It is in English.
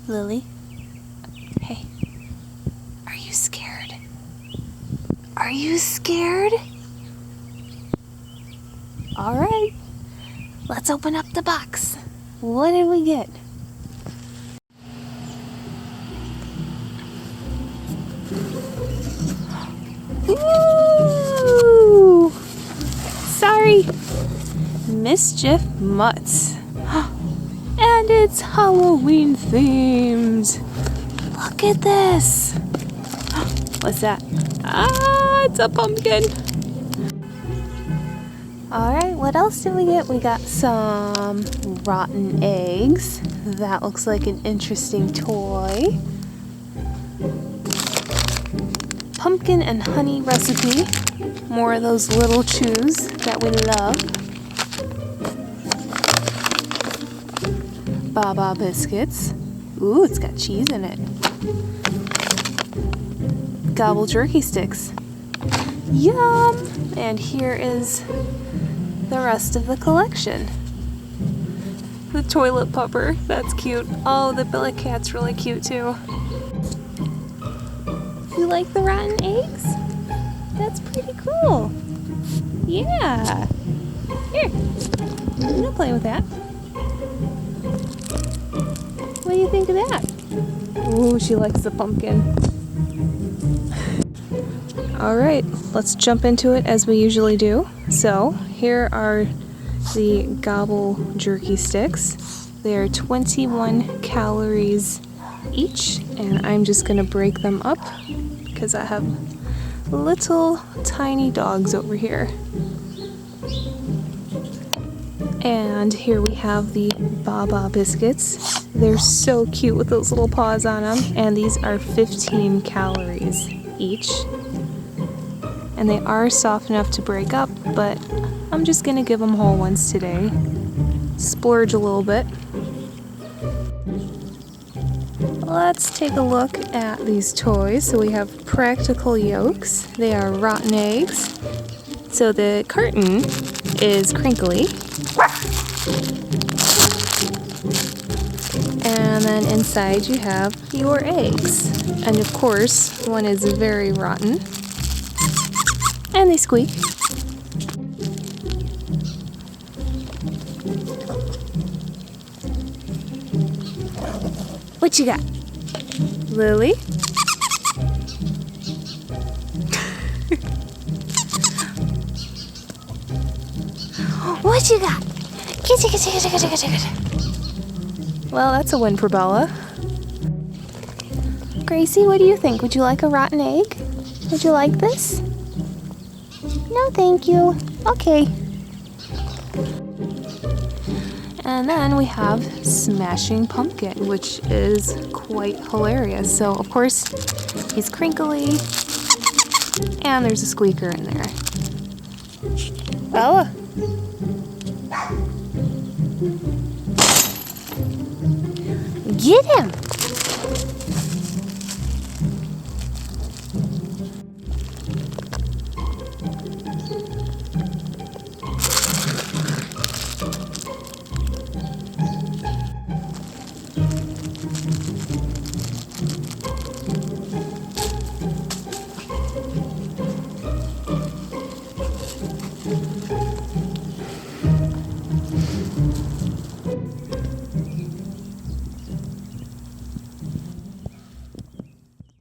Lily? Hey, are you scared? Are you scared? Alright, let's open up the box. What did we get? Ooh! Sorry! Mischief Mutts. And it's Halloween themed. Look at this. What's that? Ah, it's a pumpkin. Alright, what else did we get? We got some rotten eggs. That looks like an interesting toy. Pumpkin and honey recipe. More of those little chews that we love. Baba biscuits. Ooh, it's got cheese in it. Gobble jerky sticks. Yum! And here is the rest of the collection. The toilet pupper, that's cute. Oh, the billy cat's really cute too. You like the rotten eggs? That's pretty cool. Yeah. Here, I'm gonna play with that. What do you think of that? Ooh, she likes the pumpkin. Alright, let's jump into it as we usually do. So, here are the gobble jerky sticks. They are 21 calories each, and I'm just gonna break them up because I have little tiny dogs over here. And here we have the Baba biscuits. They're so cute with those little paws on them, and these are 15 calories each. And they are soft enough to break up, but I'm just gonna give them whole ones today. Splurge a little bit. Let's take a look at these toys. So we have practical yolks. They are rotten eggs. So the carton is crinkly. And then inside you have your eggs. And of course, one is very rotten. And they squeak. What you got? Lily? What you got? Kitty. Well, that's a win for Bella. Gracie, what do you think? Would you like a rotten egg? Would you like this? No, thank you. Okay. And then we have Smashing Pumpkin, which is quite hilarious. So, of course, he's crinkly, and there's a squeaker in there. Bella. Get him!